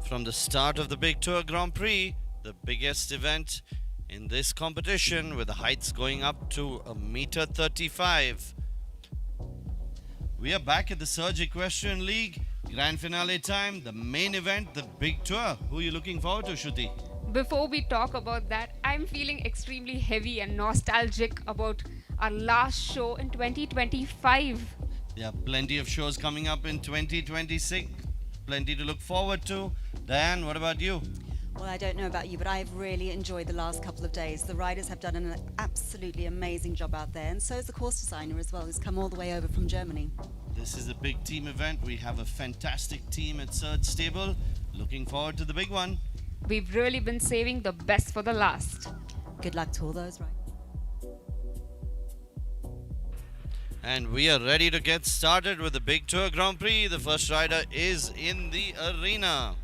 From the start of the Big Tour Grand Prix, the biggest event in this competition, with the heights going up to a meter 35. We are back at the Surge Equestrian League Grand Finale time, the main event, the Big Tour. Who are you looking forward to, Shruti? Before we talk about that, I'm feeling extremely heavy and nostalgic about our last show in 2025. There are plenty of shows coming up in 2026, plenty to look forward to. Diane, what about you? Well, I don't know about you, but I've really enjoyed the last couple of days. The riders have done an absolutely amazing job out there, and so is the course designer as well, who's come all the way over from Germany. This is a big team event. We have a fantastic team at Surge Stable. Looking forward to the big one. We've really been saving the best for the last. Good luck to all those riders. And we are ready to get started with the Big Tour Grand Prix. The first rider is in the arena.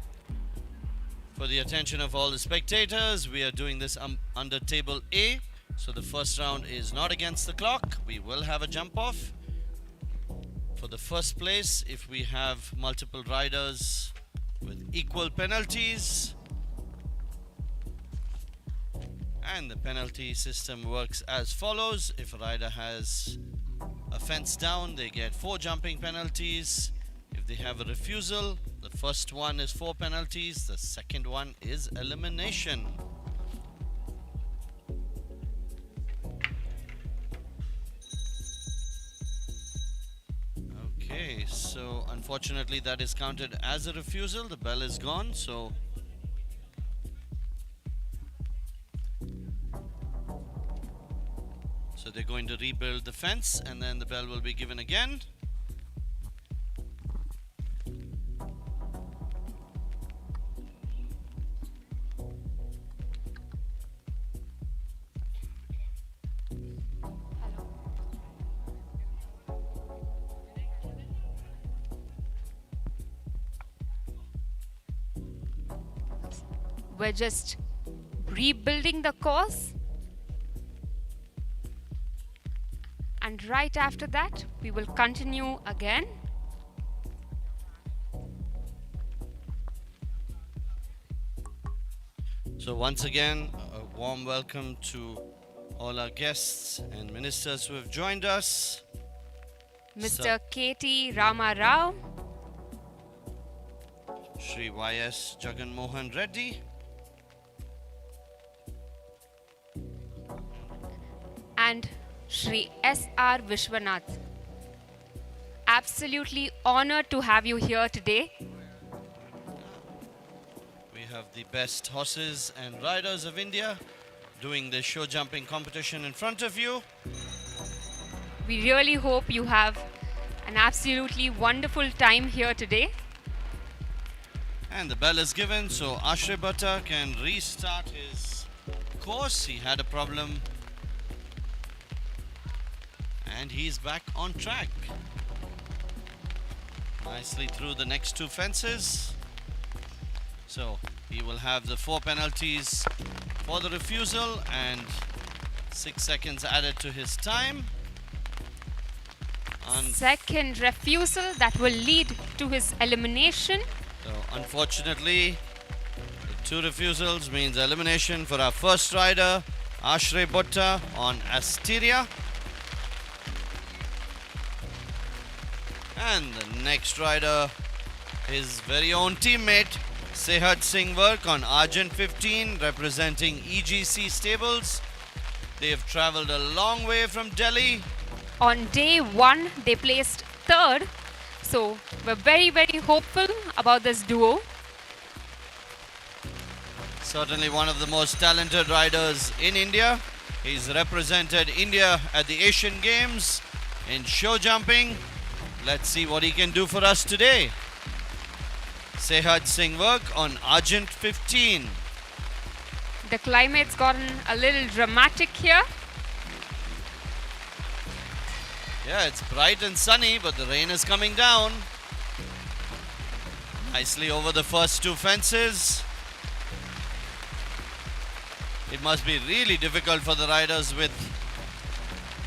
For the attention of all the spectators, we are doing this under table A. So the first round is not against the clock. We will have a jump off. For the first place, if we have multiple riders with equal penalties, and the penalty system works as follows. If a rider has a fence down, they get 4 jumping penalties. If they have a refusal, the first one is 4 penalties, the second one is elimination. Okay, so unfortunately that is counted as a refusal. The bell is gone, so they're going to rebuild the fence, and then the bell will be given again. We're just rebuilding the course. And right after that, we will continue again. So once again, a warm welcome to all our guests and ministers who have joined us. Mr. K.T. Rama Rao, Shri Y.S. Jagan Mohan Reddy, and Shri S.R. Vishwanath. Absolutely honored to have you here today. we have the best horses and riders of India doing the show jumping competition in front of you. We really hope you have an absolutely wonderful time here today. And the bell is given, so Ashray Bhatta can restart his course. He had a problem, and he's back on track. Nicely through the next 2 fences. So he will have the 4 penalties for the refusal and 6 seconds added to his time. Second refusal that will lead to his elimination. So unfortunately, the 2 refusals means elimination for our first rider, Ashray Bhatta on Asteria. And the next rider, his very own teammate, Sehat Singh Vark on Argent 15, representing EGC Stables. They have travelled a long way from Delhi. On day 1, they placed 3rd. So we're very, very hopeful about this duo. Certainly one of the most talented riders in India. He's represented India at the Asian Games in show jumping. Let's see what he can do for us today. Sehat Singh Vark on Argent 15. The climate's gotten a little dramatic here. Yeah, it's bright and sunny, but the rain is coming down. Nicely over the first 2 fences. It must be really difficult for the riders with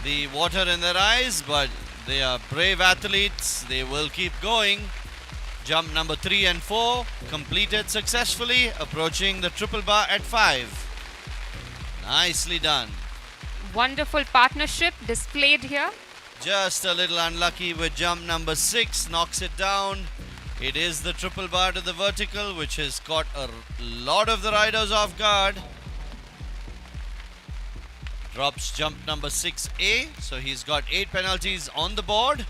the water in their eyes, but they are brave athletes. They will keep going. Jump number 3 and 4 completed successfully, approaching the triple bar at 5. Nicely done. Wonderful partnership displayed here. Just a little unlucky with jump number 6, knocks it down. It is the triple bar to the vertical, which has caught a lot of the riders off guard. Drops jump number 6A, so he's got 8 penalties on the board.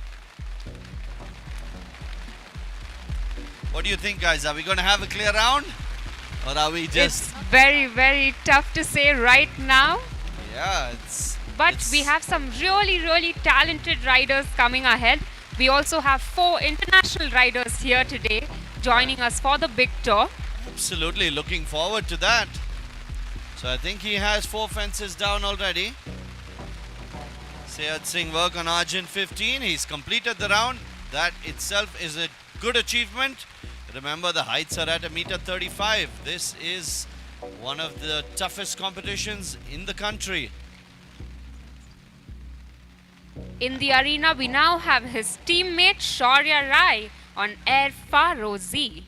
What do you think, guys? Are we going to have a clear round? Or are we It's just... very, very tough to say right now. Yeah, But we have some really, really talented riders coming ahead. We also have 4 international riders here today joining us for the big tour. Absolutely looking forward to that. So I think he has 4 fences down already. Sayat Singh work on Arjun 15. He's completed the round. That itself is a good achievement. Remember, the heights are at 1.35 m. This is one of the toughest competitions in the country. In the arena, we now have his teammate Shaurya Rai on Air Faro Z.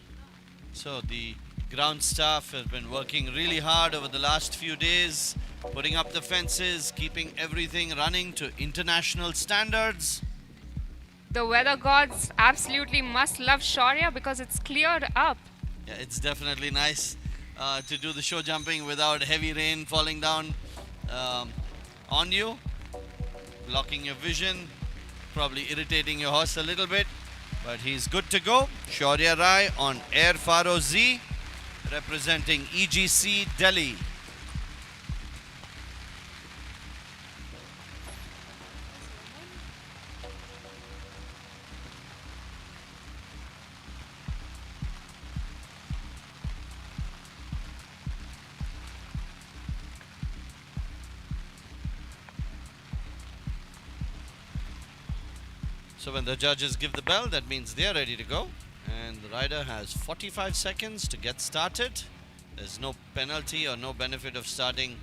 So the ground staff have been working really hard over the last few days, putting up the fences, keeping everything running to international standards. The weather gods absolutely must love Shaurya because it's cleared up. Yeah, it's definitely nice to do the show jumping without heavy rain falling down on you, blocking your vision, probably irritating your horse a little bit, but he's good to go. Shaurya Rai on Air Faro Z, representing EGC Delhi. So when the judges give the bell, that means they're ready to go. And the rider has 45 seconds to get started. There's no penalty or no benefit of starting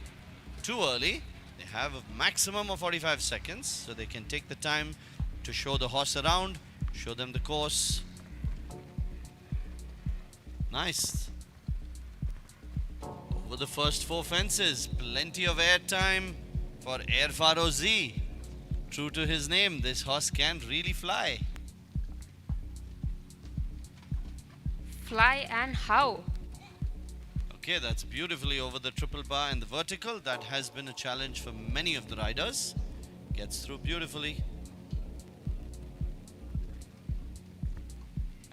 too early. They have a maximum of 45 seconds, so they can take the time to show the horse around, show them the course. Nice. Over the first 4 fences, plenty of air time for Air Faro Z. True to his name, this horse can really fly. Fly and how? Okay, that's beautifully over the triple bar and the vertical. That has been a challenge for many of the riders. Gets through beautifully.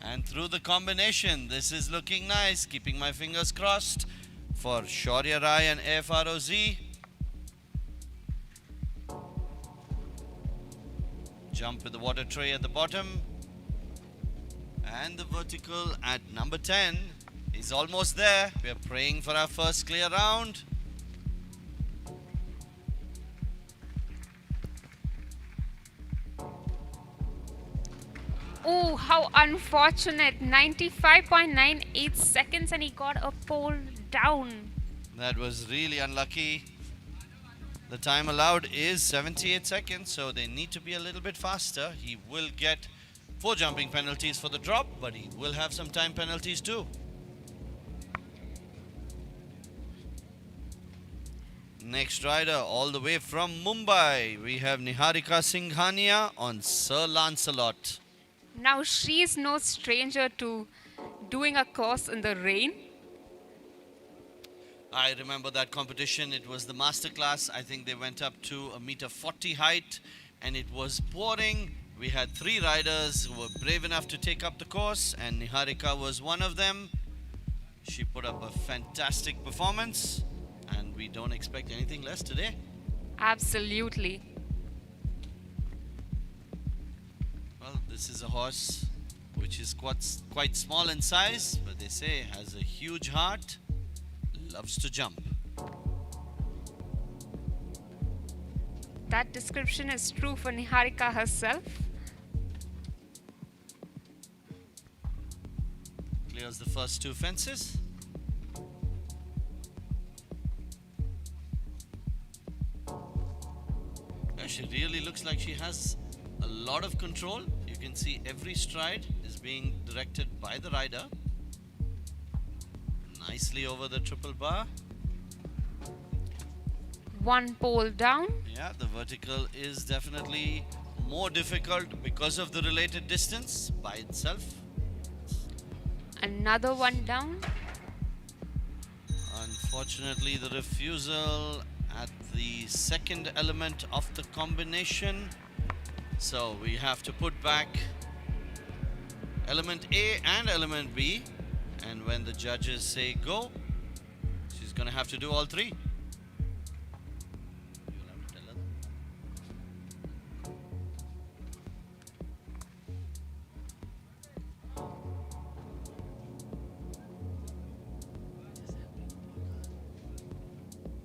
And through the combination. This is looking nice. Keeping my fingers crossed for Shaurya Rai and Air Faro Z. Jump with the water tray at the bottom. And the vertical at number 10 is almost there. We are praying for our first clear round. Oh, how unfortunate. 95.98 seconds and he got a pole down. That was really unlucky. The time allowed is 78 seconds, so they need to be a little bit faster. He will get 4 jumping penalties for the drop, but he will have some time penalties too. Next rider, all the way from Mumbai, we have Niharika Singhania on Sir Lancelot. Now she's no stranger to doing a course in the rain. I remember that competition. It was the master class. I think they went up to 1.40 m height and it was pouring. We had 3 riders who were brave enough to take up the course, and Niharika was one of them. She put up a fantastic performance and we don't expect anything less today. Absolutely. Well, this is a horse which is quite small in size, but they say has a huge heart, loves to jump. That description is true for Niharika herself. Clears the first 2 fences. She really looks like she has a lot of control. You can see every stride is being directed by the rider. Nicely over the triple bar. One pole down. Yeah, the vertical is definitely more difficult because of the related distance by itself. Another one down. Unfortunately, the refusal at the second element of the combination. So we have to put back element A and element B. And when the judges say go, she's going to have to do all three. You'll have to tell her.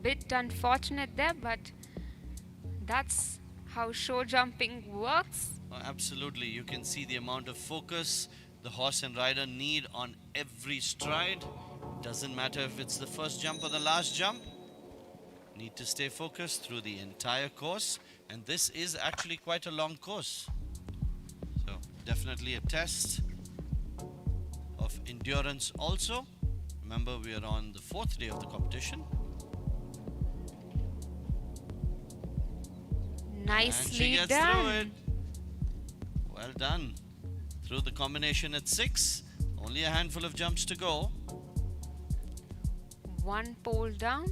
Bit unfortunate there, but that's how show jumping works. Absolutely, you can see the amount of focus the horse and rider need on every stride. Doesn't matter if it's the first jump or the last jump. Need to stay focused through the entire course, and this is actually quite a long course. So definitely a test of endurance also. Remember, we are on the 4th day of the competition. And she Nicely gets through it. done. Well done. Through the combination at 6. Only a handful of jumps to go. One pole down.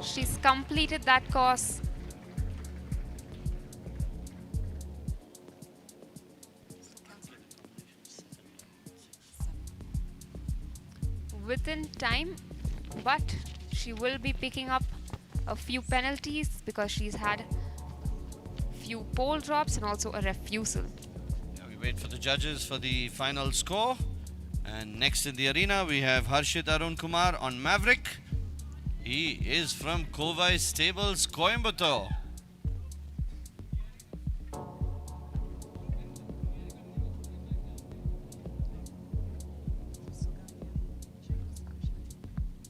She's completed that course. Within time, but she will be picking up a few penalties because she's had few pole drops and also a refusal. Yeah, we wait for the judges for the final score. And next in the arena, we have Harshit Arun Kumar on Maverick. He is from Kovai Stables, Coimbatore.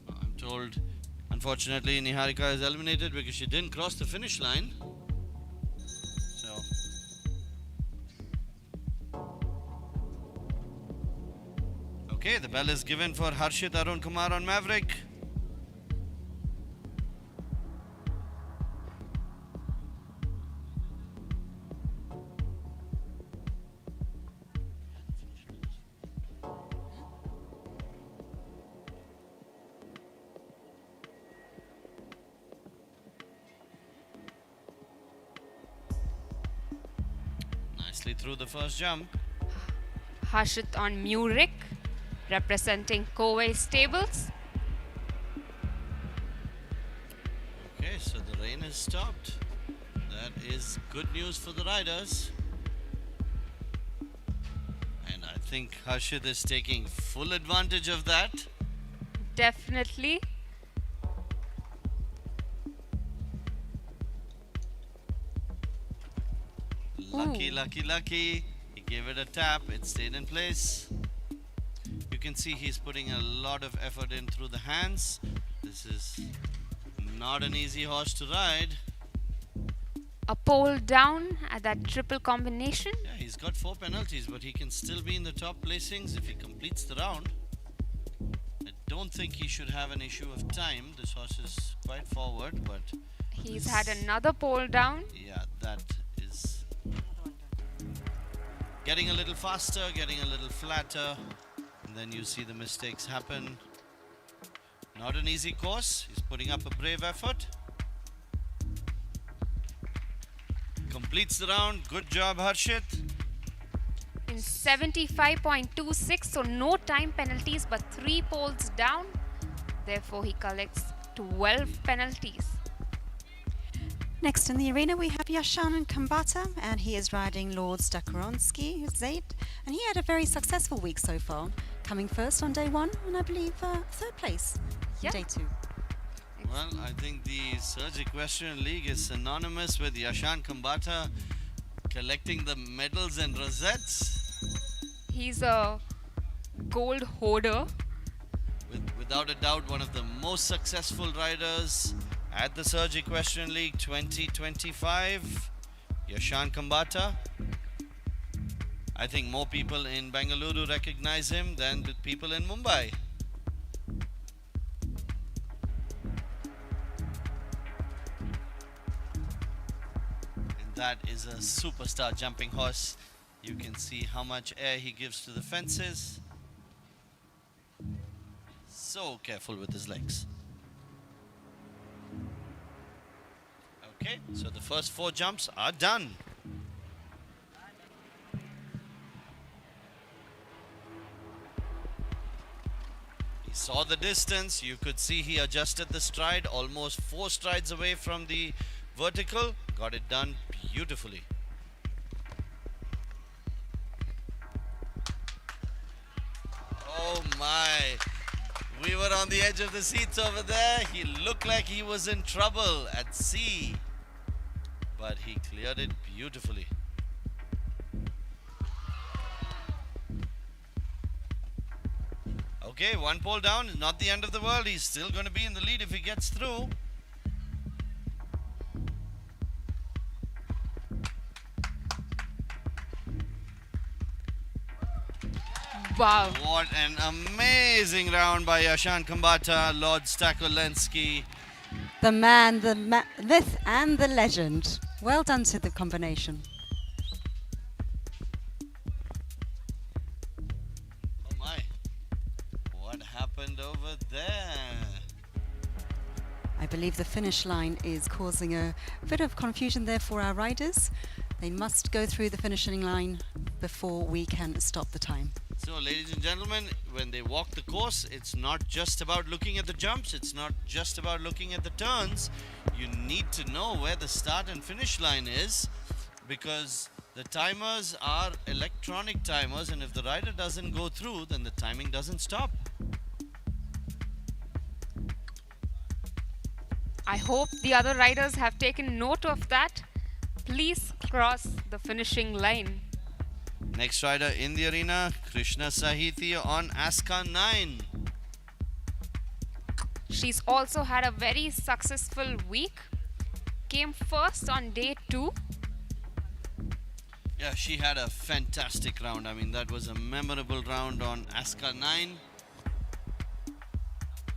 I'm told, unfortunately, Niharika is eliminated because she didn't cross the finish line. So, okay, the bell is given for Harshit Arun Kumar on Maverick. Nicely through the first jump. Harshit on Murick, representing Kovai Stables. Okay, so the rain has stopped. That is good news for the riders. And I think Harshit is taking full advantage of that. Definitely. Lucky, Ooh. lucky, lucky. He gave it a tap. It stayed in place. You can see he's putting a lot of effort in through the hands. This is not an easy horse to ride. A pole down at that triple combination. Yeah, he's got 4 penalties, but he can still be in the top placings if he completes the round. I don't think he should have an issue of time. This horse is quite forward, but He's had another pole down. yeah, that is getting a little faster, getting a little flatter, and then you see the mistakes happen. Not an easy course. He's putting up a brave effort. Completes the round. Good job, Harshit. In 75.26, so no time penalties but 3 poles down. Therefore, he collects 12 penalties. Next in the arena we have Yashanan Kambata, and he is riding Lord Stakoronsky Zaid, and he had a very successful week so far, coming first on day 1 and I believe 3rd place Yeah. on day 2. Well, I think the Surge Equestrian League is synonymous with Yashan Kambata collecting the medals and rosettes. He's a gold hoarder. Without a doubt, one of the most successful riders at the Surge Equestrian League 2025, Yashan Kambata. I think more people in Bengaluru recognize him than the people in Mumbai. And that is a superstar jumping horse. You can see how much air he gives to the fences. So careful with his legs. Okay, so the first 4 jumps are done. He saw the distance. You could see he adjusted the stride, almost 4 strides away from the vertical. Got it done beautifully. Oh my. We were on the edge of the seats over there. He looked like he was in trouble at sea. But he cleared it beautifully. Okay, 1 pole down is not the end of the world. He's still going to be in the lead if he gets through. Wow. What an amazing round by Yashan Kambata, Lord Stakolensky. The man, the myth and the legend. Well done to the combination. Oh my. What happened over there? I believe the finish line is causing a bit of confusion there for our riders. They must go through the finishing line before we can stop the time. So, ladies and gentlemen, when they walk the course, it's not just about looking at the jumps, it's not just about looking at the turns. You need to know where the start and finish line is, because the timers are electronic timers, and if the rider doesn't go through, then the timing doesn't stop. I hope the other riders have taken note of that. Please cross the finishing line. Next rider in the arena, Krishna Sahiti on Aska 9. She's also had a very successful week. Came first on day 2. Yeah, she had a fantastic round. I mean, that was a memorable round on Aska 9.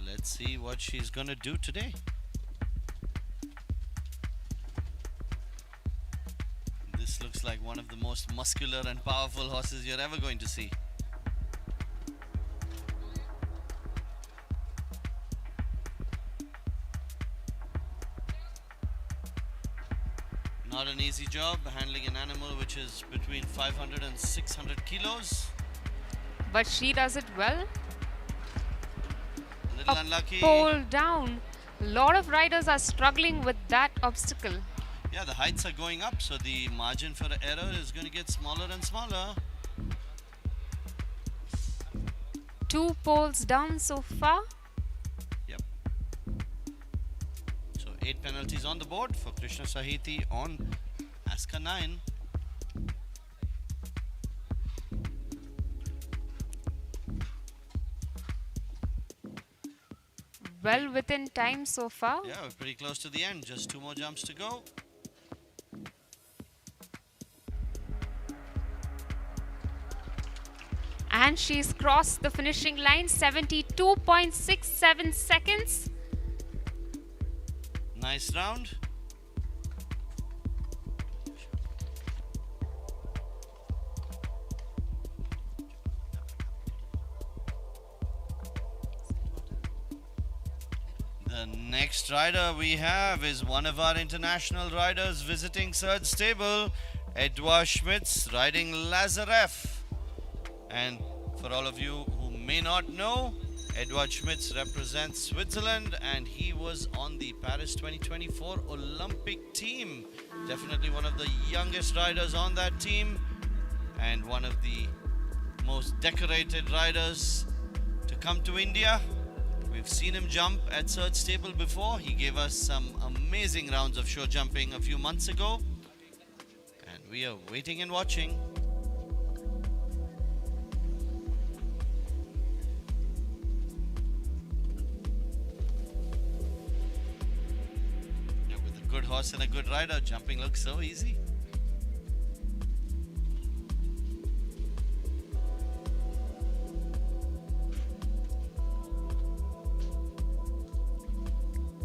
Let's see what she's gonna do today. This looks like one of the most muscular and powerful horses you're ever going to see. Not an easy job handling an animal which is between 500 and 600 kilos. But she does it well. A little unlucky. Pole down. A lot of riders are struggling with that obstacle. Yeah, the heights are going up, so the margin for error is going to get smaller and smaller. 2 poles down so far. Yep. So 8 penalties on the board for Krishna Sahiti on Aska 9. Well within time so far. Yeah, we're pretty close to the end. Just 2 more jumps to go. And she's crossed the finishing line, 72.67 seconds. Nice round. The next rider we have is one of our international riders visiting Surge Stable, Edouard Schmitz, riding Lazareff. And for all of you who may not know, Edouard Schmitz represents Switzerland and he was on the Paris 2024 Olympic team. Definitely one of the youngest riders on that team and one of the most decorated riders to come to India. We've seen him jump at Surge Stable before. He gave us some amazing rounds of show jumping a few months ago. And we are waiting and watching. With a good horse and a good rider, jumping looks so easy.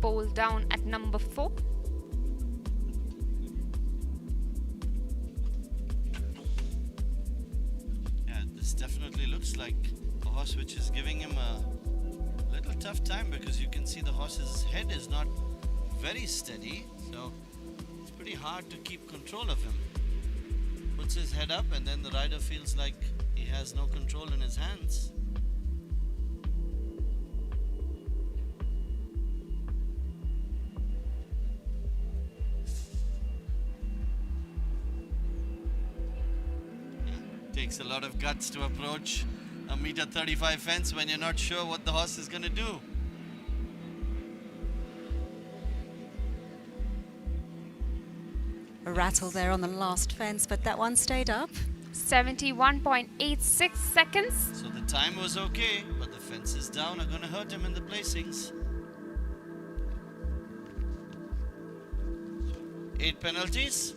Pole down at number 4. Yeah, this definitely looks like a horse which is giving him a little tough time, because you can see the horse's head is not very steady, so it's pretty hard to keep control of him. Puts his head up and then the rider feels like he has no control in his hands. Takes a lot of guts to approach a meter 35 fence when you're not sure what the horse is going to do. A rattle there on the last fence, but that one stayed up. 71.86 seconds. So the time was okay, but the fences down are going to hurt him in the placings. 8 penalties.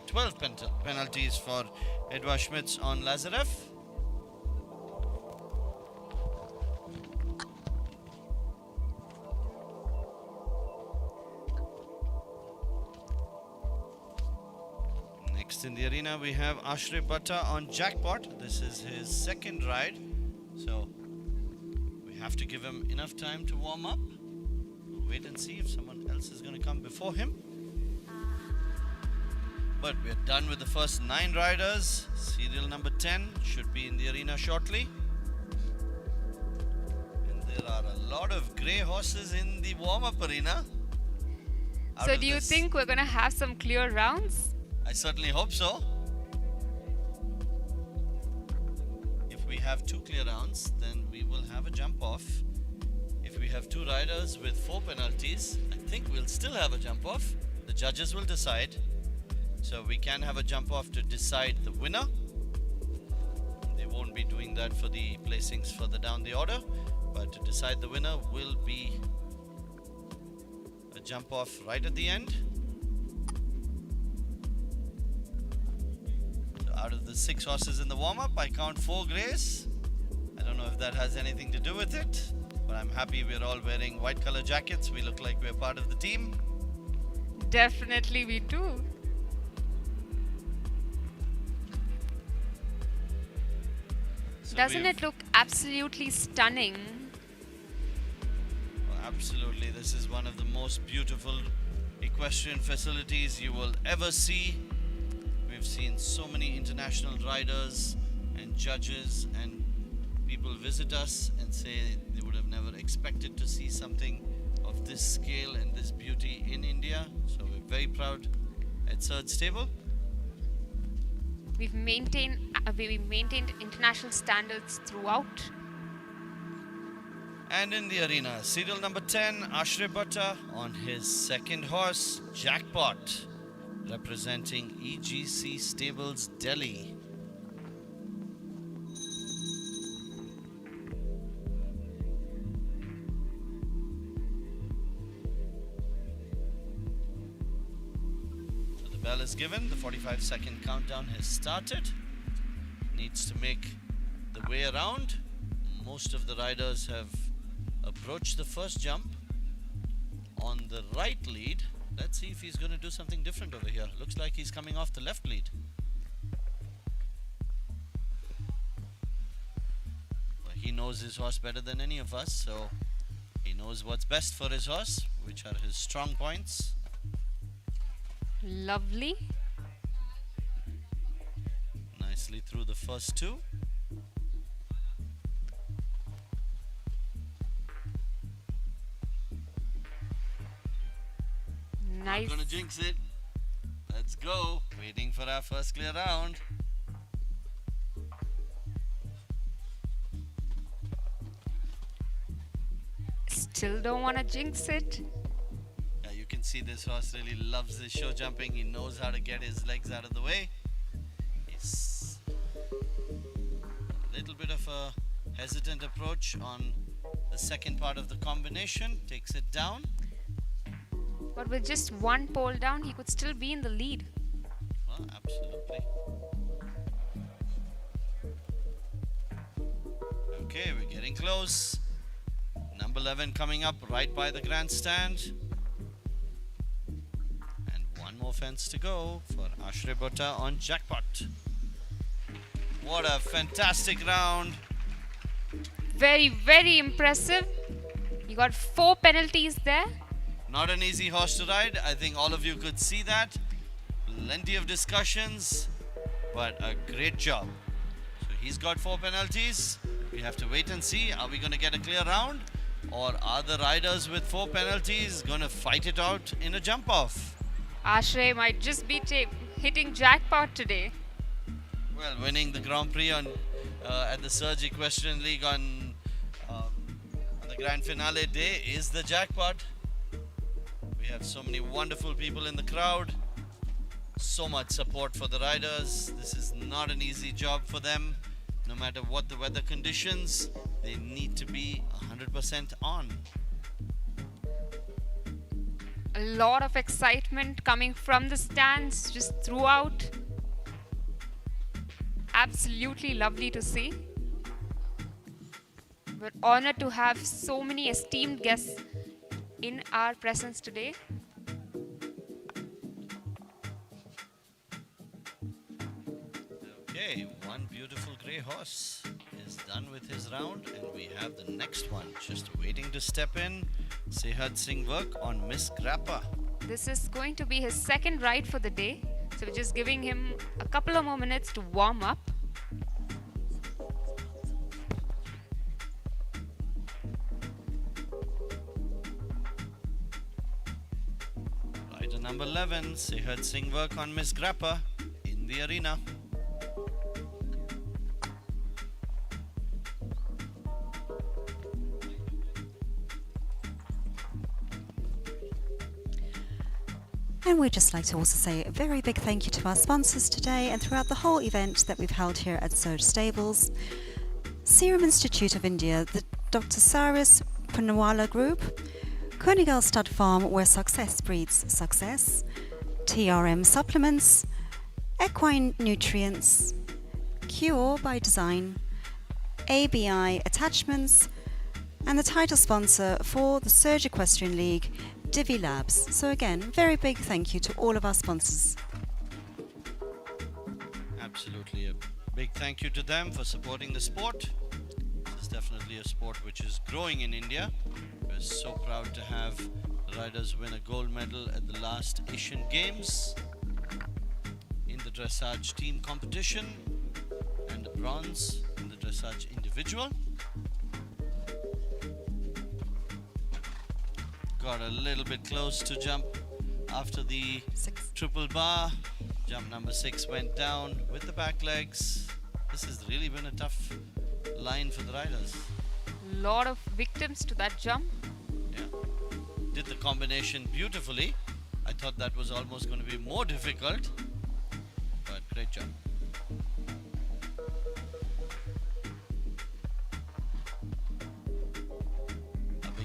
12 penalties for Edouard Schmitz on Lazarev. Next in the arena we have Ashray Bhatta on Jackpot. This is his second ride, so we have to give him enough time to warm up. We'll wait and see if someone else is going to come before him. But we're done with the first 9 riders. Serial number 10 should be in the arena shortly. And there are a lot of grey horses in the warm-up arena. So do you think we're going to have some clear rounds? I certainly hope so. If we have 2 clear rounds, then we will have a jump off. If we have 2 riders with 4 penalties, I think we'll still have a jump off. The judges will decide. So we can have a jump off to decide the winner. They won't be doing that for the placings further down the order, but to decide the winner will be a jump off right at the end. So out of the 6 horses in the warm-up, I count 4 greys. I don't know if that has anything to do with it, but I'm happy we're all wearing white color jackets. We look like we're part of the team. Definitely we do. So Doesn't it look absolutely stunning? Oh, absolutely. This is one of the most beautiful equestrian facilities you will ever see. We've seen so many international riders and judges and people visit us and say they would have never expected to see something of this scale and this beauty in India. So we're very proud at Surge Stable. We've maintained international standards throughout. And in the arena, serial number 10, Ashray Bhatta on his second horse, Jackpot, representing EGC Stables, Delhi. Bell is given, the 45-second countdown has started. Needs to make the way around. Most of the riders have approached the first jump on the right lead. Let's see if he's going to do something different over here. Looks like he's coming off the left lead. Well, he knows his horse better than any of us, so he knows what's best for his horse, which are his strong points. Lovely. Nicely through the first 2. Nice. Not gonna jinx it. Let's go. Waiting for our first clear round. Still don't want to jinx it. Yeah, you can see this horse really loves this show jumping. He knows how to get his legs out of the way. He's a little bit of a hesitant approach on the second part of the combination. Takes it down. But with just one pole down, he could still be in the lead. Well, absolutely. Okay, we're getting close. Number 11 coming up right by the grandstand. And one more fence to go for Ashray Butta on jackpot. What a fantastic round. Very, very impressive. You got 4 penalties there. Not an easy horse to ride. I think all of you could see that. Plenty of discussions, but a great job. So he's got 4 penalties. We have to wait and see. Are we going to get a clear round? Or are the riders with 4 penalties going to fight it out in a jump off? Ashray might just be hitting jackpot today. Well, winning the Grand Prix on at the Surge Equestrian League on the grand finale day is the jackpot. We have so many wonderful people in the crowd. So much support for the riders. This is not an easy job for them. No matter what the weather conditions, they need to be 100% on. A lot of excitement coming from the stands just throughout. Absolutely lovely to see. We're honored to have so many esteemed guests in our presence today. Okay, one beautiful grey horse is done with his round, and we have the next one just waiting to step in. Sehat Singh work on Miss Grappa. This is going to be his second ride for the day. So we're just giving him a couple of more minutes to warm up. Rider number 11, Sehat Singh work on Miss Grappa in the arena. And we'd just like to also say a very big thank you to our sponsors today and throughout the whole event that we've held here at Surge Stables. Serum Institute of India, the Dr. Cyrus Poonawalla Group, Kunigal Stud Farm, where success breeds success, TRM Supplements, Equine Nutrients, Cure by Design, ABI Attachments, and the title sponsor for the Surge Equestrian League, Divi Labs. So again, very big thank you to all of our sponsors. Absolutely a big thank you to them for supporting the sport. This is definitely a sport which is growing in India. We're so proud to have riders win a gold medal at the last Asian Games in the dressage team competition and a bronze in the dressage individual. Got a little bit close to jump after the 6. triple bar. Jump number 6 went down with the back legs. This has really been a tough line for the riders. Lot of victims to that jump. Yeah. Did the combination beautifully. I thought that was almost going to be more difficult, but great job.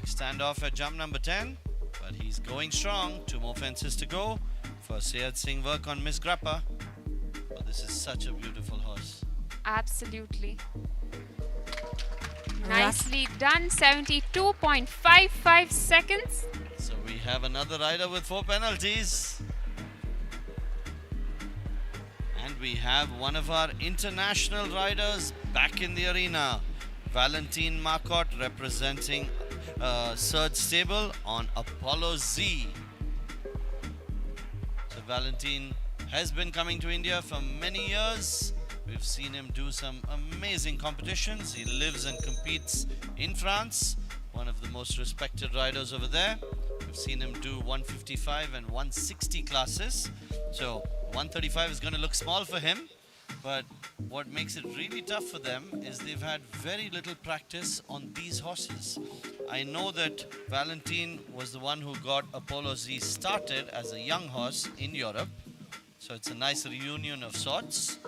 Standoff at jump number 10, but he's going strong. 2 more fences to go for Sehat Singh work on Miss Grappa. But this is such a beautiful horse. Absolutely. Nicely done. 72.55 seconds. So we have another rider with 4 penalties. And we have one of our international riders back in the arena. Valentine Marcotte representing Surge Stable on Apollo Z. So Valentine has been coming to India for many years. We've seen him do some amazing competitions. He lives and competes in France, one of the most respected riders over there. We've seen him do 155 and 160 classes. So 135 is going to look small for him, But what makes it really tough for them is they've had very little practice on these horses. I know that Valentine was the one who got Apollo Z started as a young horse in Europe. So it's a nice reunion of sorts.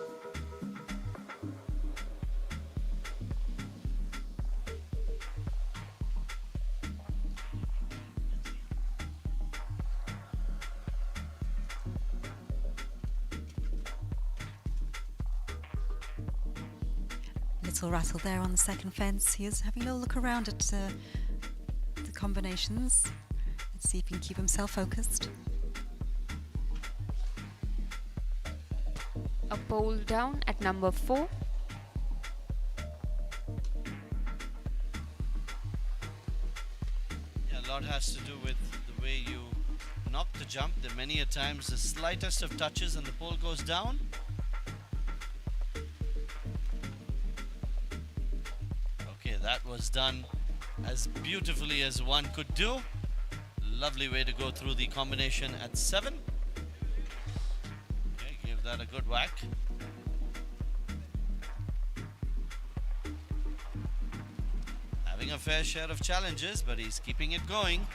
Little rattle there on the second fence. He is having a little look around at the combinations. Let's see if he can keep himself focused. A pole down at number 4. Yeah, a lot has to do with the way you knock the jump. There are many a times the slightest of touches and the pole goes down. Okay, that was done as beautifully as one could do. Lovely way to go through the combination at 7. Okay, give that a good whack. Having a fair share of challenges, but he's keeping it going.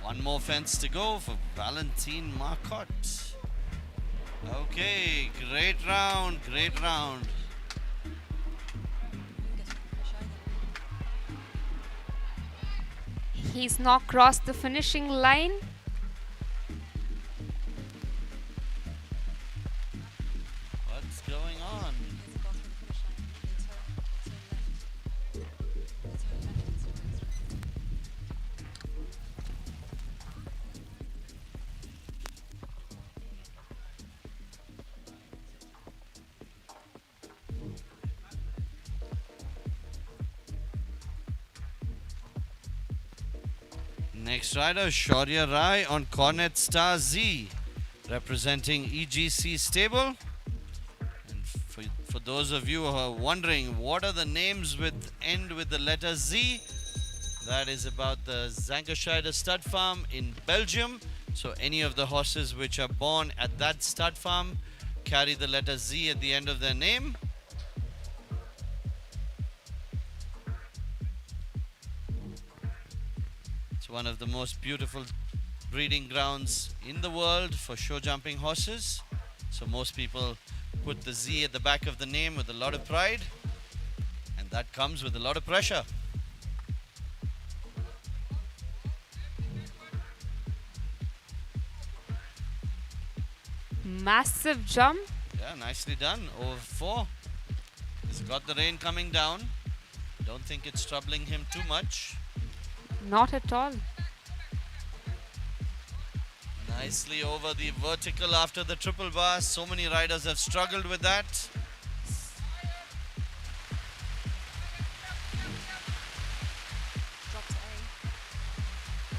One more fence to go for Valentine Marcotte. Okay, great round, great round. He's now crossed the finishing line. What's going on? Next rider, Shaurya Rai on Cornet Star Z, representing EGC Stable. And for those of you who are wondering what are the names with end with the letter Z, that is about the Zangerscheide Stud Farm in Belgium. So any of the horses which are born at that stud farm carry the letter Z at the end of their name. One of the most beautiful breeding grounds in the world for show jumping horses. So most people put the Z at the back of the name with a lot of pride, and that comes with a lot of pressure. Massive jump. Yeah, nicely done. Over 4. He's got the rain coming down. Don't think it's troubling him too much. Not at all. Nicely over the vertical after the triple bar. So many riders have struggled with that.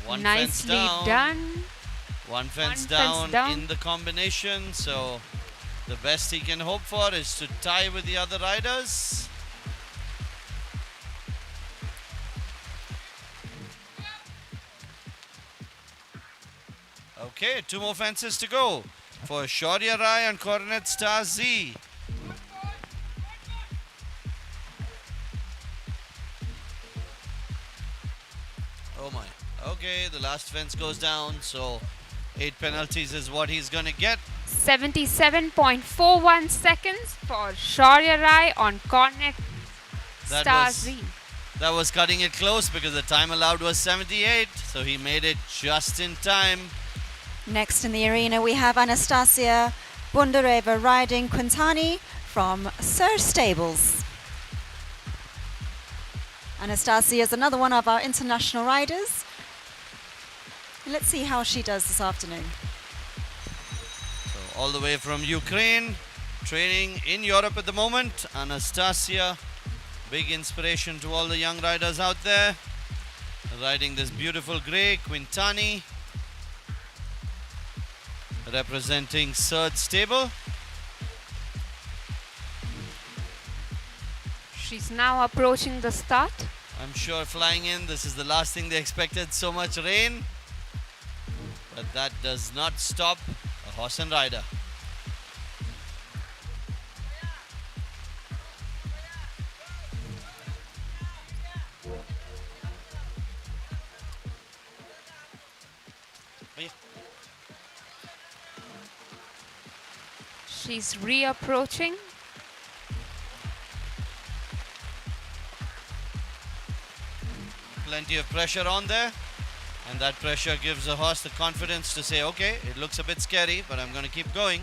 One fence Nicely down. done. One fence One down fence down. in the combination. So the best he can hope for is to tie with the other riders. Okay, 2 more fences to go for Shaurya Rai and Cornet Star Z. Oh my. Okay, the last fence goes down, so 8 penalties is what he's gonna get. 77.41 seconds for Shaurya Rai on Cornet Star Z. That was cutting it close because the time allowed was 78, so he made it just in time. Next in the arena we have Anastasia Bondareva riding Quintani from Sir Stables. Anastasia is another one of our international riders. Let's see how she does this afternoon. So all the way from Ukraine, training in Europe at the moment. Anastasia, big inspiration to all the young riders out there. Riding this beautiful grey Quintani, representing Third Stable. She's now approaching the start. I'm sure flying in, this is the last thing they expected, so much rain. But that does not stop a horse and rider. She's reapproaching. Plenty of pressure on there, and that pressure gives the horse the confidence to say, okay, it looks a bit scary, but I'm going to keep going.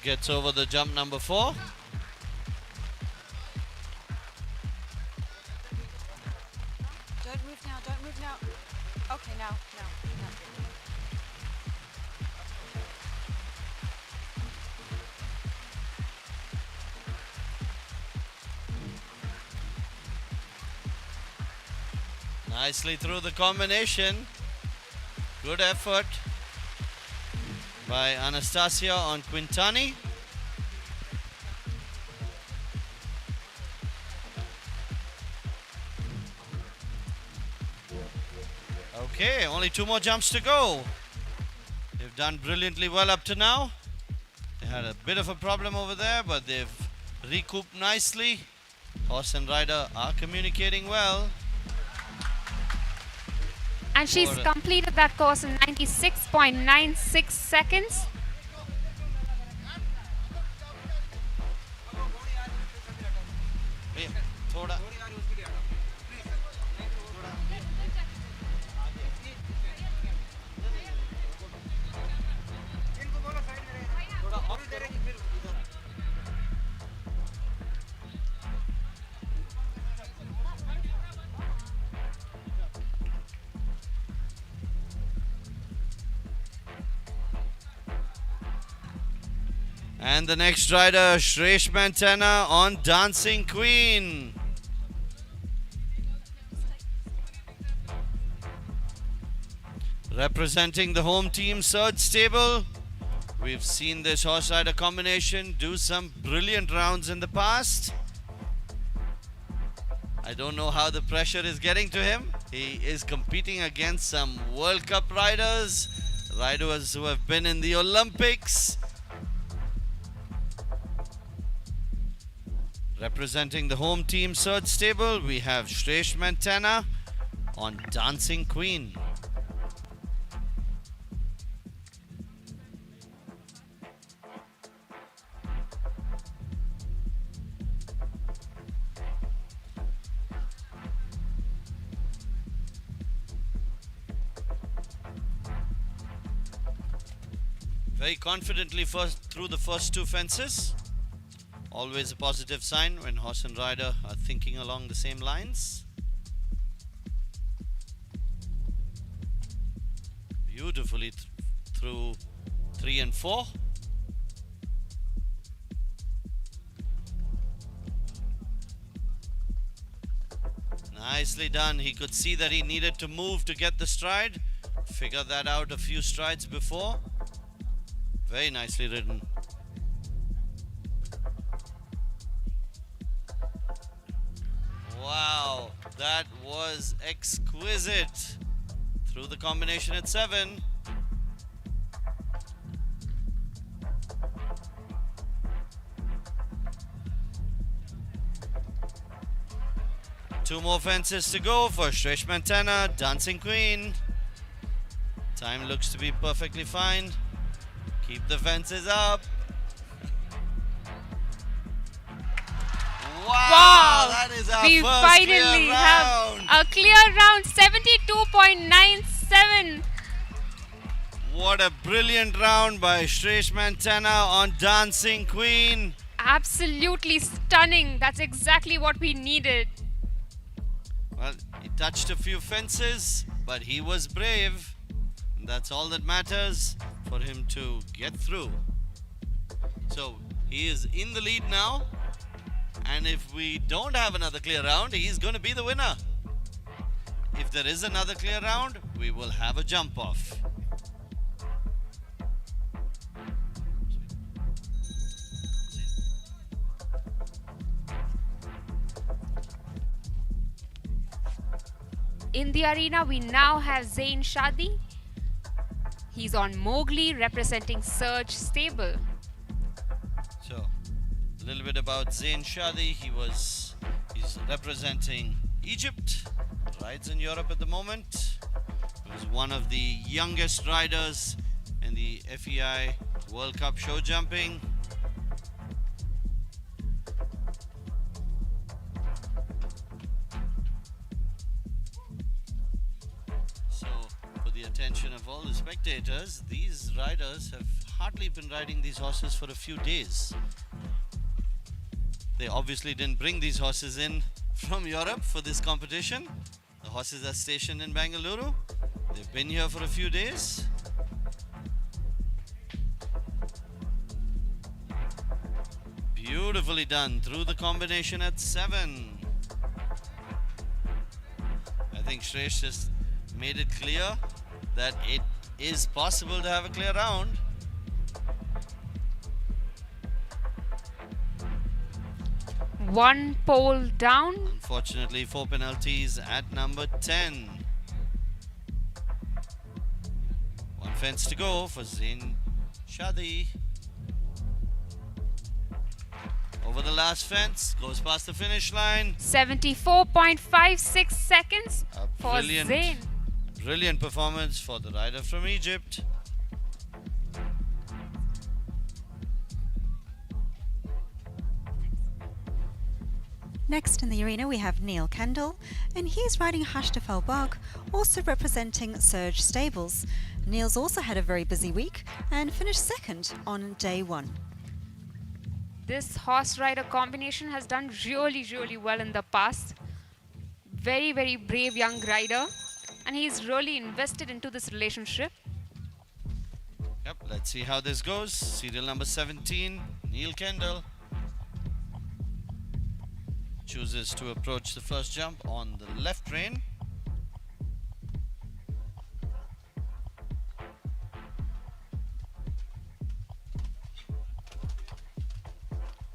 Gets over the jump number 4. Don't move now, don't move now. Okay, now. Nicely through the combination. Good effort by Anastasia on Quintani. Okay, only 2 more jumps to go. They've done brilliantly well up to now. They had a bit of a problem over there, but they've recouped nicely. Horse and rider are communicating well. And she's completed that course in 96.96 seconds. And the next rider, Shresh Mantana on Dancing Queen. Representing the home team Surge Stable. We've seen this horse rider combination do some brilliant rounds in the past. I don't know how the pressure is getting to him. He is competing against some World Cup riders who have been in the Olympics. Representing the home team Surge Stable, we have Shresh Mantana on Dancing Queen. Very confidently through the first 2 fences. Always a positive sign when horse and rider are thinking along the same lines. Beautifully through 3 and 4. Nicely done. He could see that he needed to move to get the stride. Figured that out a few strides before. Very nicely ridden. Wow, that was exquisite. Through the combination at 7. Two more fences to go for Shresh Mantana, Dancing Queen. Time looks to be perfectly fine. Keep the fences up. Wow, that is our we first finally clear have round. a clear round, 72.97. What a brilliant round by Shresh Mantana on Dancing Queen. Absolutely stunning. That's exactly what we needed. Well, he touched a few fences, but he was brave. And that's all that matters for him to get through. So he is in the lead now. And if we don't have another clear round, he's going to be the winner. If there is another clear round, we will have a jump off. In the arena, we now have Zain Shadi. He's on Mowgli representing Surge Stable. So, a little bit about Zain Shadi. He's representing Egypt, rides in Europe at the moment. He was one of the youngest riders in the FEI World Cup show jumping. So, for the attention of all the spectators, these riders have hardly been riding these horses for a few days. They obviously didn't bring these horses in from Europe for this competition. The horses are stationed in Bengaluru. They've been here for a few days. Beautifully done through the combination at 7. I think Shresh just made it clear that it is possible to have a clear round. One pole down. Unfortunately, 4 penalties at number 10. One fence to go for Zain Shadi. Over the last fence, goes past the finish line. 74.56 seconds for Zain. Brilliant performance for the rider from Egypt. Next in the arena we have Neil Kendall, and he's riding Hashtafel Bug, also representing Surge Stables. Neil's also had a very busy week and finished second on day 1. This horse rider combination has done really well in the past. Very brave young rider, and he's really invested into this relationship. Yep, let's see how this goes. Serial number 17, Neil Kendall. Chooses to approach the first jump on the left rein.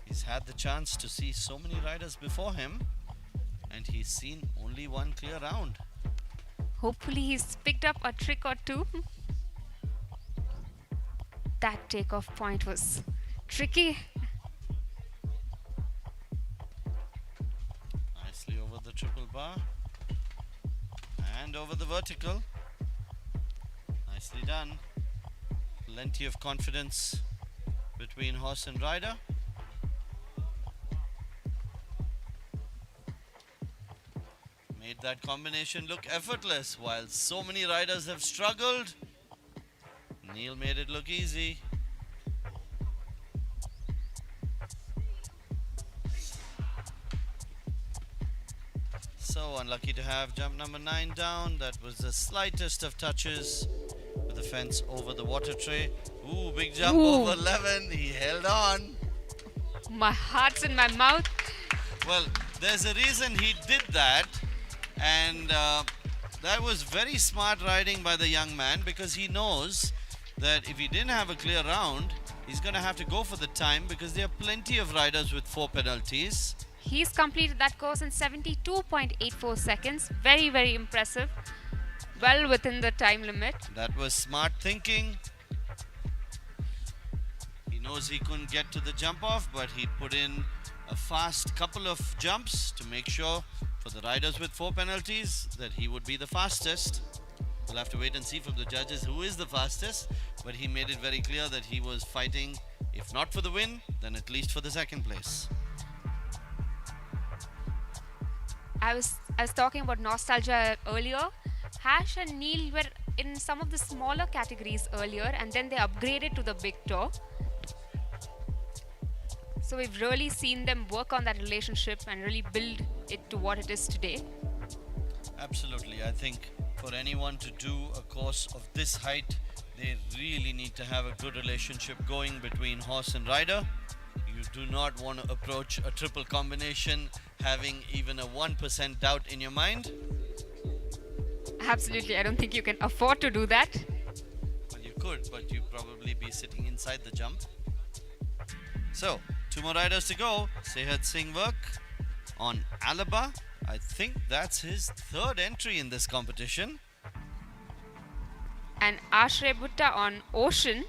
He's had the chance to see so many riders before him, and he's seen only one clear round. Hopefully he's picked up a trick or two. That takeoff point was tricky. Nicely over the triple bar and over the vertical. Nicely done. Plenty of confidence between horse and rider. Made that combination look effortless while so many riders have struggled. Neil made it look easy. So unlucky to have jump number 9 down. That was the slightest of touches with the fence over the water tray. Ooh, big jump over 11. He held on. My heart's in my mouth. Well, there's a reason he did that, and that was very smart riding by the young man, because he knows that if he didn't have a clear round, he's going to have to go for the time, because there are plenty of riders with 4 penalties. He's completed that course in 72.84 seconds. Very impressive. Well within the time limit. That was smart thinking. He knows he couldn't get to the jump off, but he put in a fast couple of jumps to make sure for the riders with 4 penalties that he would be the fastest. We'll have to wait and see from the judges who is the fastest, but he made it very clear that he was fighting, if not for the win, then at least for the second place. I was talking about nostalgia earlier. Hash and Neil were in some of the smaller categories earlier, and then they upgraded to the big tour. So we've really seen them work on that relationship and really build it to what it is today. Absolutely. I think for anyone to do a course of this height, they really need to have a good relationship going between horse and rider. You do not want to approach a triple combination having even a 1% doubt in your mind. Absolutely. I don't think you can afford to do that. Well, you could, but you'd probably be sitting inside the jump. So, 2 more riders to go. Sehat Singh work on Alaba I think that's his third entry in this competition. And Ashray Bhutta on Ocean.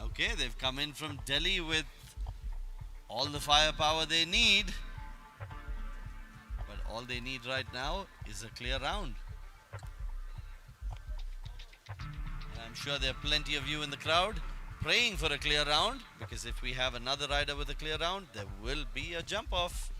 Okay, they've come in from Delhi with all the firepower they need. But all they need right now is a clear round. And I'm sure there are plenty of you in the crowd praying for a clear round, because if we have another rider with a clear round, there will be a jump off.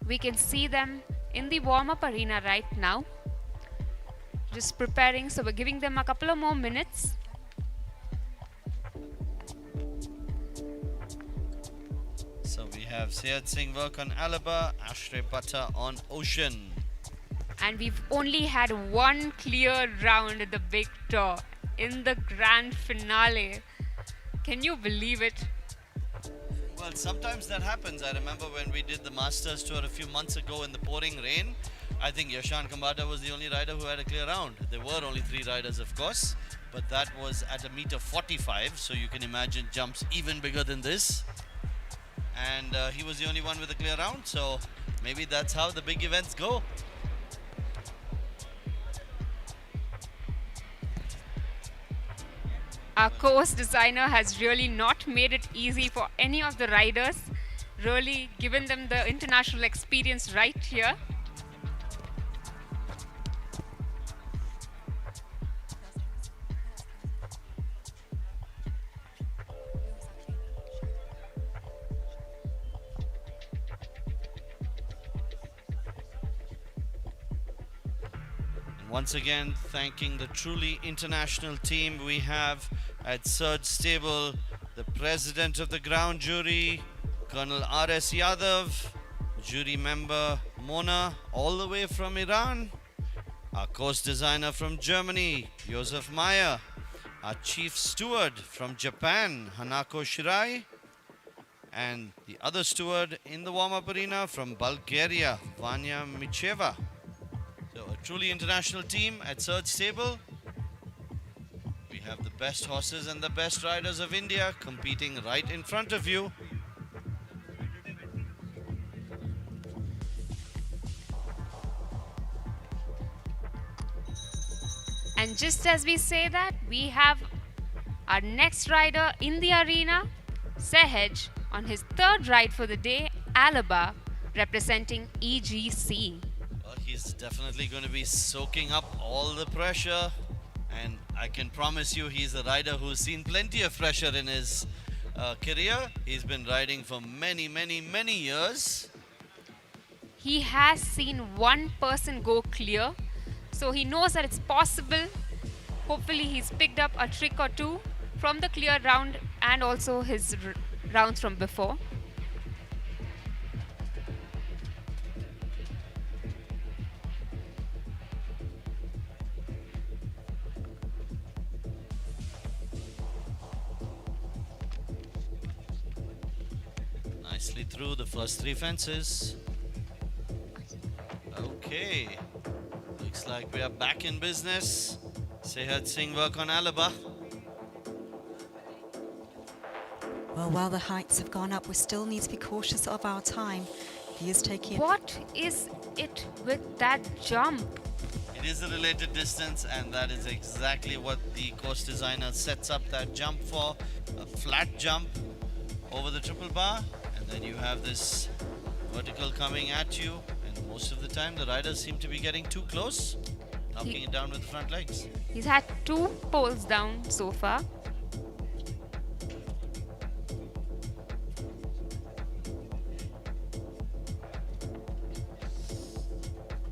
We can see them in the warm-up arena right now, just preparing. So we're giving them a couple of more minutes. So we have Sehat Singh work on Alaba, Ashray Bhutta on Ocean. And we've only had one clear round at the big tour in the grand finale. Can you believe it? Well, sometimes that happens. I remember when we did the Masters Tour a few months ago in the pouring rain. I think Yashan Kambata was the only rider who had a clear round. There were only 3 riders, of course, but that was at a meter 45, so you can imagine jumps even bigger than this. And he was the only one with a clear round, so maybe that's how the big events go. Our course designer has really not made it easy for any of the riders, really given them the international experience right here. Once again, thanking the truly international team we have at Surge Stable, the president of the ground jury, Colonel R.S. Yadav, jury member Mona, all the way from Iran, our course designer from Germany, Josef Meyer, our chief steward from Japan, Hanako Shirai, and the other steward in the warm-up arena from Bulgaria, Vanya Micheva. So a truly international team at Surge Stable. We have the best horses and the best riders of India competing right in front of you. And just as we say that, we have our next rider in the arena, Sehaj, on his third ride for the day, Alaba, representing EGC. He's definitely going to be soaking up all the pressure, and I can promise you he's a rider who's seen plenty of pressure in his career. He's been riding for many years. He has seen one person go clear, so he knows that it's possible. Hopefully he's picked up a trick or two from the clear round and also his rounds from before. Nicely through the first 3 fences. Okay, looks like we are back in business. Sehat Singh work on Alaba. Well, while the heights have gone up, we still need to be cautious of our time. He is taking... What is it with that jump? It is a related distance, and that is exactly what the course designer sets up that jump for. A flat jump over the triple bar, and then you have this vertical coming at you, and most of the time the riders seem to be getting too close, knocking it down with the front legs. He's had 2 poles down so far.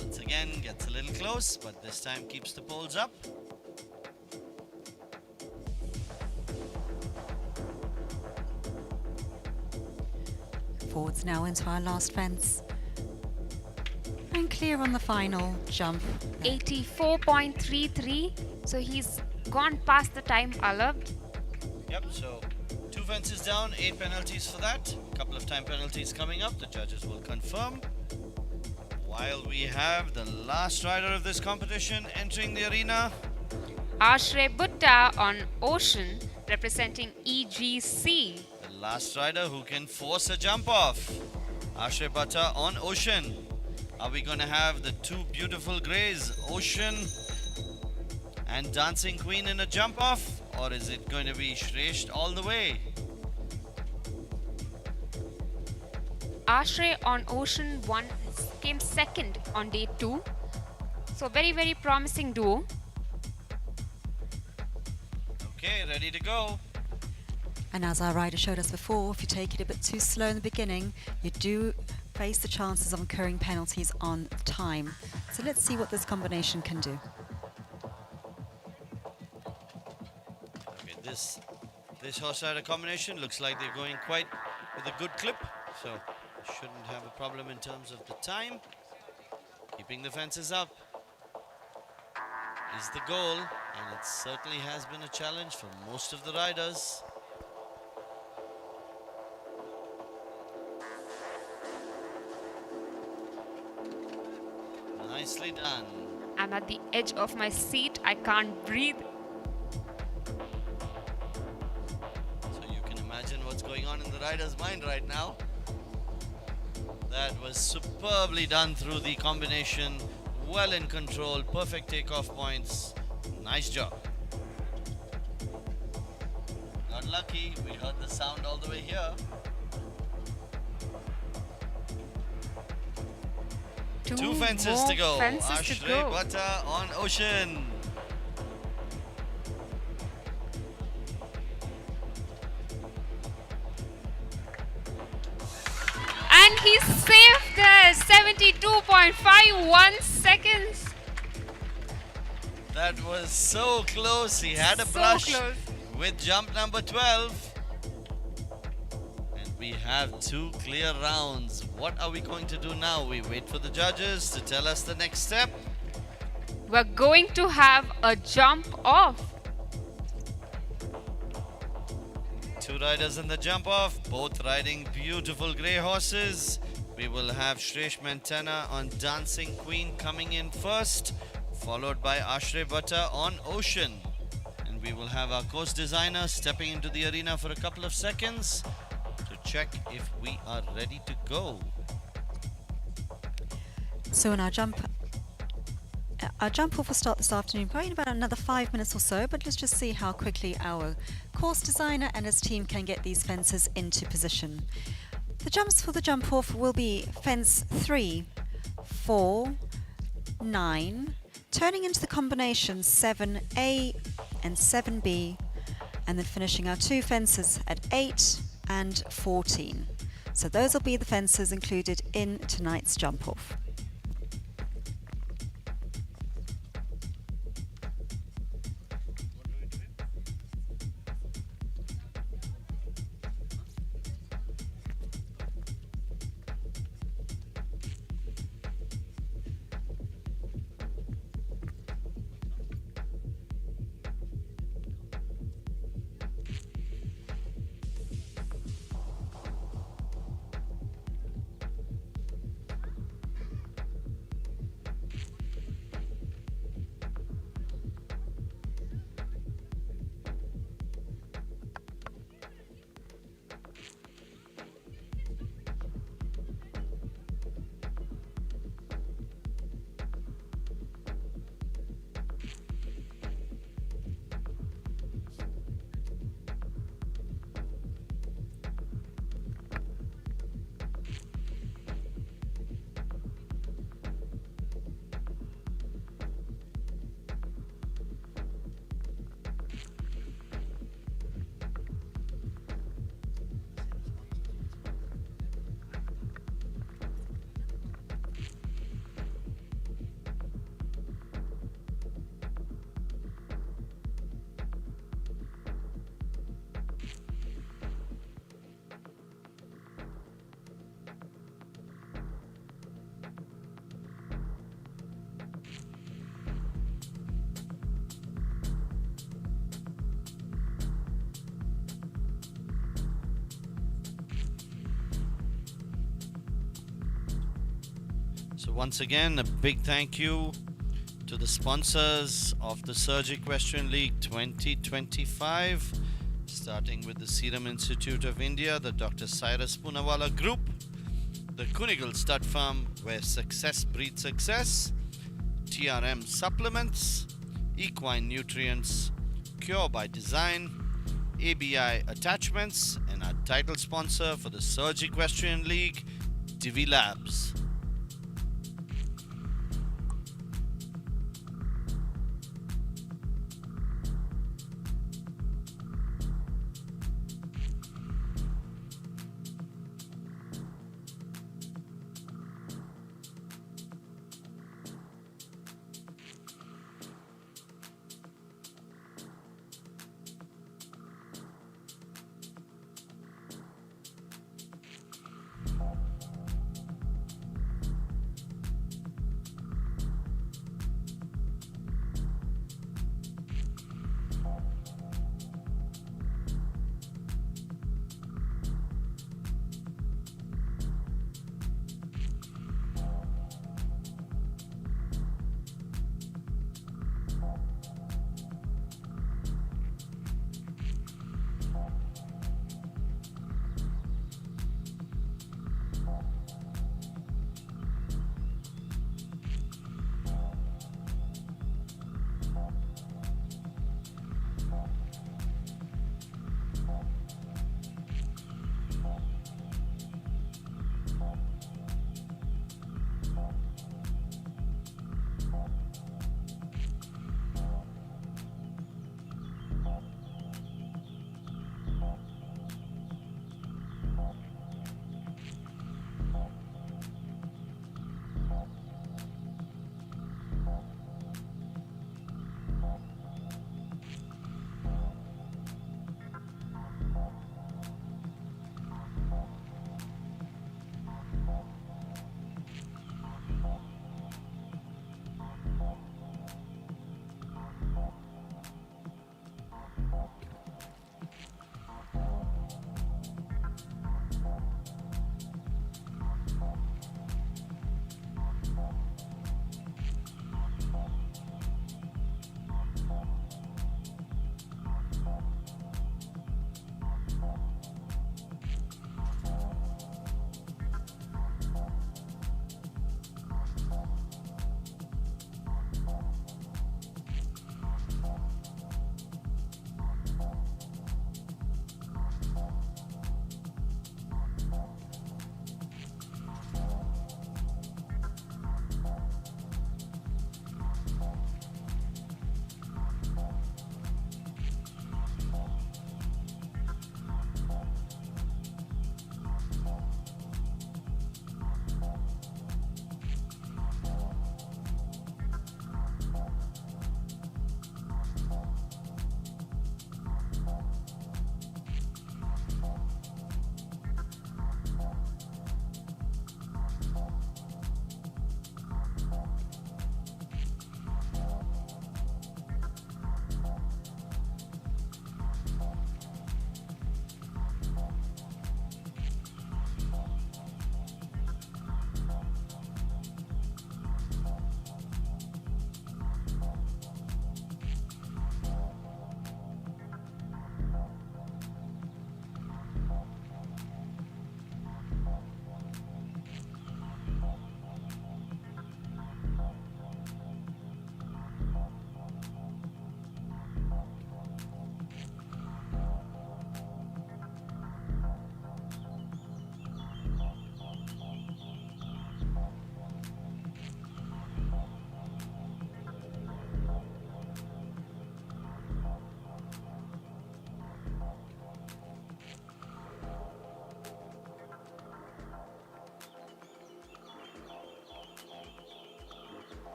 Once again, gets a little close, but this time keeps the poles up. Forwards now into our last fence. And clear on the final jump. 84.33, so he's gone past the time allowed. Yep, so 2 fences down, 8 penalties for that. Couple of time penalties coming up. The judges will confirm. While we have the last rider of this competition entering the arena. Ashray Butta on Ocean, representing EGC. The last rider who can force a jump off. Ashray Butta on Ocean. Are we going to have the two beautiful greys, Ocean and Dancing Queen, in a jump off? Or is it going to be Shresht all the way? Ashray on Ocean came second on day 2. So very, very promising duo. Okay, ready to go. And as our rider showed us before, if you take it a bit too slow in the beginning, you do face the chances of incurring penalties on time. So let's see what this combination can do. Okay, this horse rider combination looks like they're going quite with a good clip, so shouldn't have a problem in terms of the time. Keeping the fences up is the goal, and it certainly has been a challenge for most of the riders. Nicely done. I'm at the edge of my seat. I can't breathe. So you can imagine what's going on in the rider's mind right now. That was superbly done through the combination. Well in control, perfect takeoff points. Nice job. Got lucky, we heard the sound all the way here. Two fences to go. Ashray Butta on Ocean. And he's safe there. 72.51 seconds. That was so close. He had a So brush close. with jump number 12. And we have 2 clear rounds. What are we going to do now? We wait for the judges to tell us the next step. We're going to have a jump off. 2 riders in the jump off, both riding beautiful grey horses. We will have Shresh Mentana on Dancing Queen coming in first, followed by Ashray Butta on Ocean. And we will have our course designer stepping into the arena for a couple of seconds to check if we are ready to go. So in our jump off will start this afternoon, probably in about another 5 minutes or so, but let's just see how quickly our course designer and his team can get these fences into position. The jumps for the jump off will be fence 3, 4, 9, turning into the combination 7A and 7B, and then finishing our 2 fences at 8 and 14. So those will be the fences included in tonight's jump off. So once again, a big thank you to the sponsors of the Surge Equestrian League 2025, starting with the Serum Institute of India, the Dr. Cyrus Poonawalla Group, the Kunigal Stud Farm, where success breeds success, TRM Supplements, Equine Nutrients, Cure by Design, ABI Attachments, and our title sponsor for the Surge Equestrian League, Divi Labs.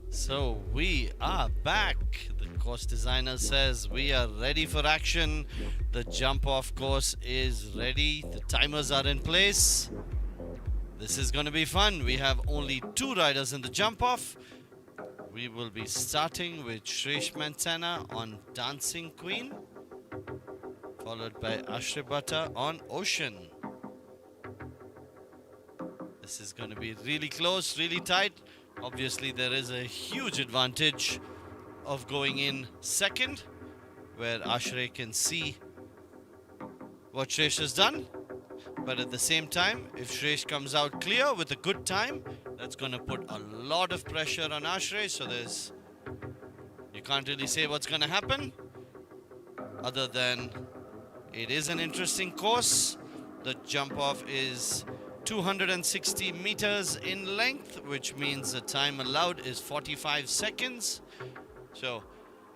So we are back. The course designer says we are ready for action. The jump off course is ready. The timers are in place. This is going to be fun. We have only 2 riders in the jump off. We will be starting with Shresh Mantana on Dancing Queen, followed by Ashribata on Ocean. This is going to be really close, really tight. Obviously, there is a huge advantage of going in second, where Ashray can see what Shresh has done. But at the same time, if Shresh comes out clear with a good time, that's going to put a lot of pressure on Ashray. So you can't really say what's going to happen, other than it is an interesting course. The jump off is 260 meters in length, which means the time allowed is 45 seconds. So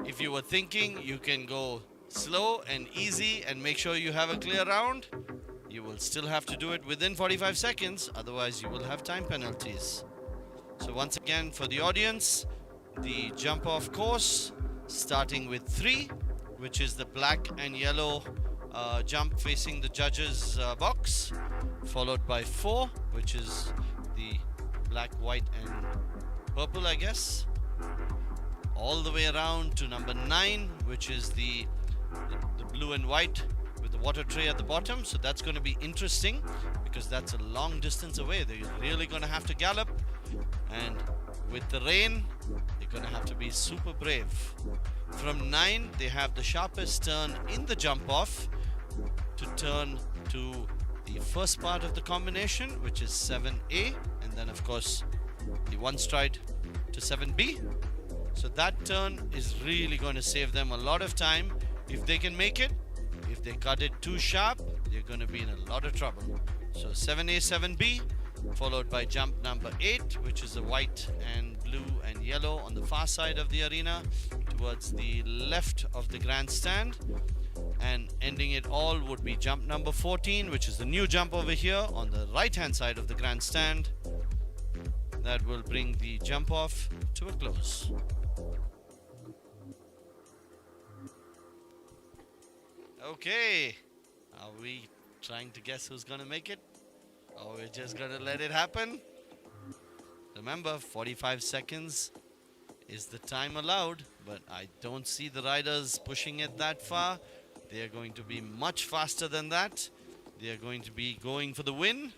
if you were thinking you can go slow and easy and make sure you have a clear round, you will still have to do it within 45 seconds, otherwise you will have time penalties. So once again, for the audience, the jump off course, starting with 3, which is the black and yellow jump facing the judges box, followed by 4, which is the black, white and purple, I guess, all the way around to number 9, which is the blue and white with the water tray at the bottom. So that's going to be interesting because that's a long distance away. They're really going to have to gallop, and with the rain, they're going to have to be super brave. From 9, they have the sharpest turn in the jump off to turn to the first part of the combination, which is 7A, and then of course the 1 stride to 7B. So that turn is really going to save them a lot of time if they can make it. If they cut it too sharp, they're going to be in a lot of trouble. So 7A, 7B, followed by jump number 8, which is the white and blue and yellow on the far side of the arena towards the left of the grandstand. And ending it all would be jump number 14, which is the new jump over here on the right hand side of the grandstand. That will bring the jump off to a close. Okay, are we trying to guess who's gonna make it, or we're just gonna let it happen? Remember, 45 seconds is the time allowed, but I don't see the riders pushing it that far. They are going to be much faster than that. They are going to be going for the win,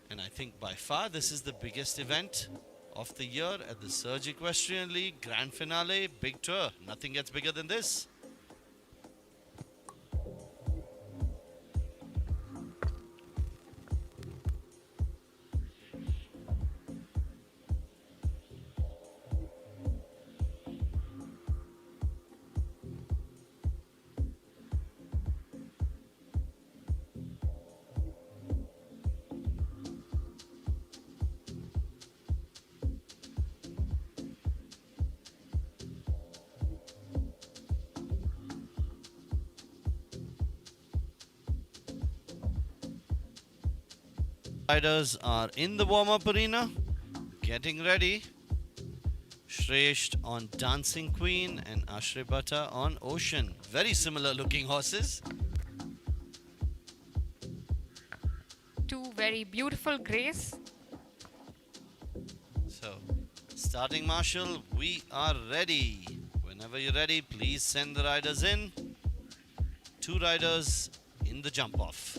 and I think by far this is the biggest event of the year at the Surge Equestrian League Grand Finale Big Tour. Nothing gets bigger than this. Riders are in the warm-up arena, getting ready. Shresh on Dancing Queen and Ashribata on Ocean. Very similar looking horses. 2 very beautiful grays. So, starting marshal, we are ready. Whenever you're ready, please send the riders in. 2 riders in the jump off.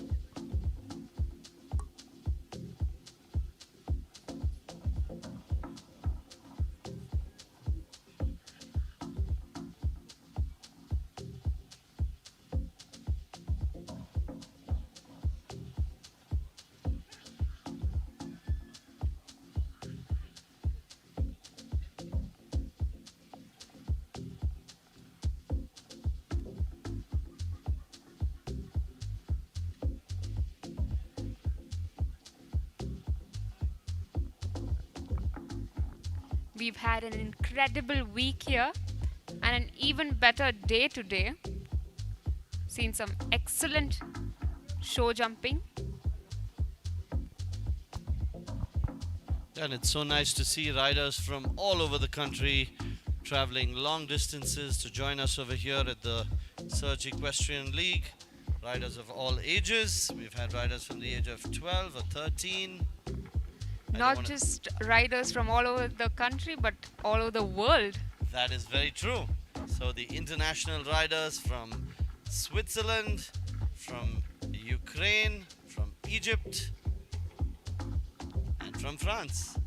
We've had an incredible week here and an even better day today. Seen some excellent show jumping. And it's so nice to see riders from all over the country traveling long distances to join us over here at the Surge Equestrian League. Riders of all ages. We've had riders from the age of 12 or 13. Not just riders from all over the country, but all over the world. That is very true. So the international riders from Switzerland, from Ukraine, from Egypt, and from France.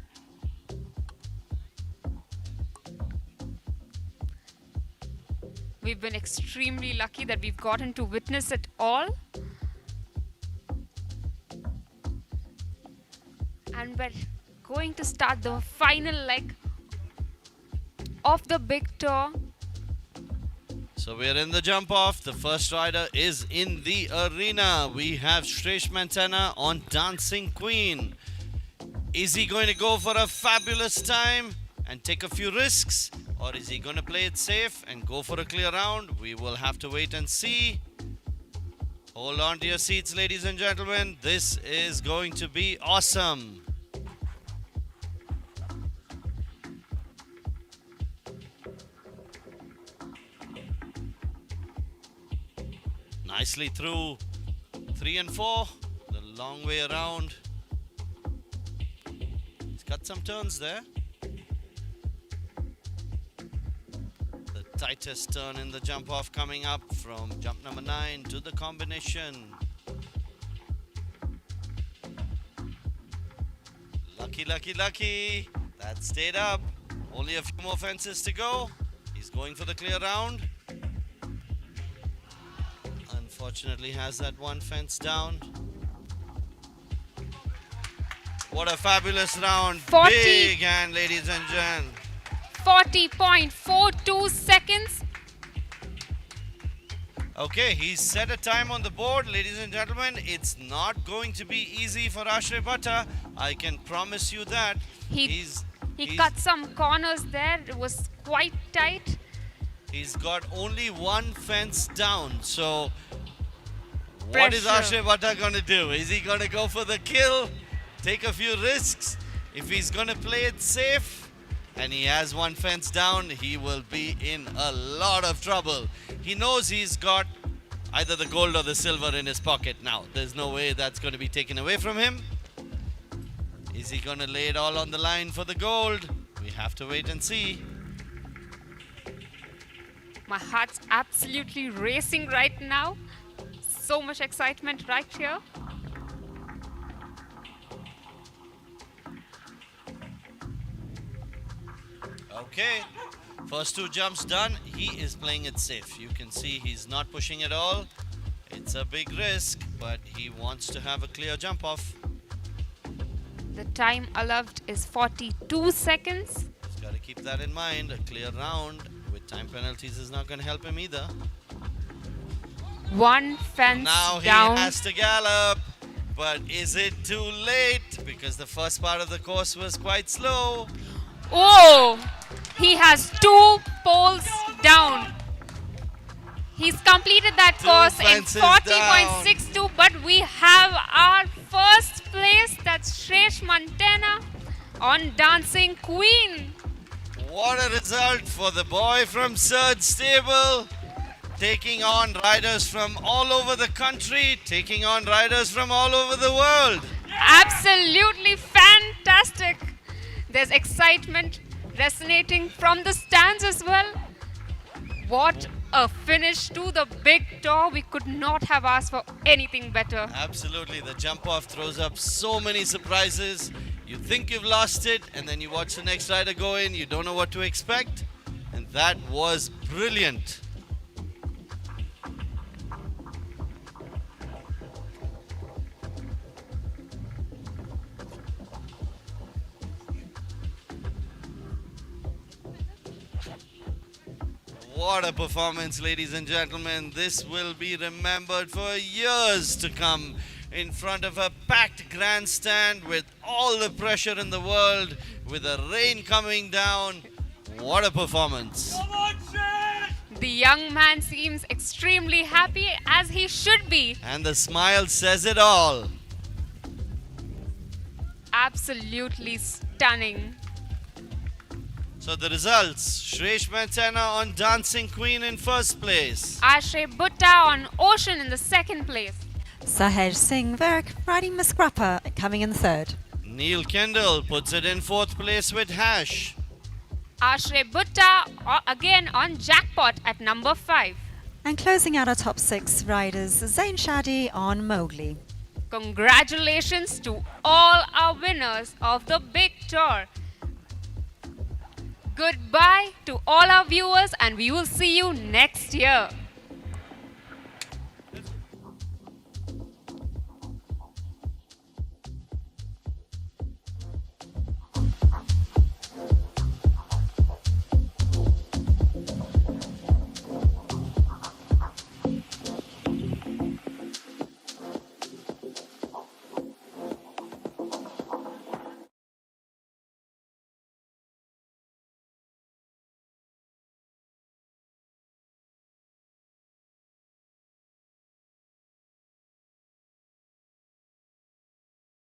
We've been extremely lucky that we've gotten to witness it all. And we're going to start the final leg of the big tour. So we're in the jump off. The first rider is in the arena. We have Shresh Mantena on Dancing Queen. Is he going to go for a fabulous time and take a few risks? Or is he going to play it safe and go for a clear round? We will have to wait and see. Hold on to your seats, ladies and gentlemen. This is going to be awesome. Nicely through 3 and 4, the long way around. He's got some turns there. The tightest turn in the jump off coming up from jump number 9 to the combination. Lucky, lucky, lucky. That stayed up. Only a few more fences to go. He's going for the clear round. Unfortunately has that one fence down. What a fabulous round. 40. Big hand, ladies and gentlemen. 40.42 seconds. Okay, he's set a time on the board, ladies and gentlemen. It's not going to be easy for Ashray Bhatta. I can promise you that. He cut some corners there. It was quite tight. He's got only one fence down. So what is Ashray Bhatta going to do? Is he going to go for the kill? Take a few risks? If he's going to play it safe and he has one fence down, he will be in a lot of trouble. He knows he's got either the gold or the silver in his pocket now. There's no way that's going to be taken away from him. Is he going to lay it all on the line for the gold? We have to wait and see. My heart's absolutely racing right now. So much excitement right here. Okay, first two jumps done. He is playing it safe. You can see he's not pushing at all. It's a big risk, but he wants to have a clear jump off. The time allowed is 42 seconds. He's got to keep that in mind. A clear round with time penalties is not going to help him either. One fence now down. He has to gallop, but is it too late? Because the first part of the course was quite slow. Oh, he has 2 poles down. He's completed that course in 40.62, but we have our first place. That's Shresh Mantena on Dancing Queen. What a result for the boy from Surge Stable. Taking on riders from all over the country, taking on riders from all over the world. Absolutely fantastic. There's excitement resonating from the stands as well. What a finish to the big tour. We could not have asked for anything better. Absolutely. The jump off throws up so many surprises. You think you've lost it, and then you watch the next rider go in. You don't know what to expect. And that was brilliant. What a performance, ladies and gentlemen. This will be remembered for years to come in front of a packed grandstand with all the pressure in the world, with the rain coming down. What a performance. The young man seems extremely happy, as he should be. And the smile says it all. Absolutely stunning. So the results, Shresh Mantana on Dancing Queen in first place. Ashray Butta on Ocean in the second place. Sahej Singh Virk riding Miss Grappa coming in third. Neil Kendall puts it in fourth place with Hash. Ashray Butta again on Jackpot at number 5. And closing out our top 6 riders, Zain Shadi on Mowgli. Congratulations to all our winners of the big tour. Goodbye to all our viewers, and we will see you next year.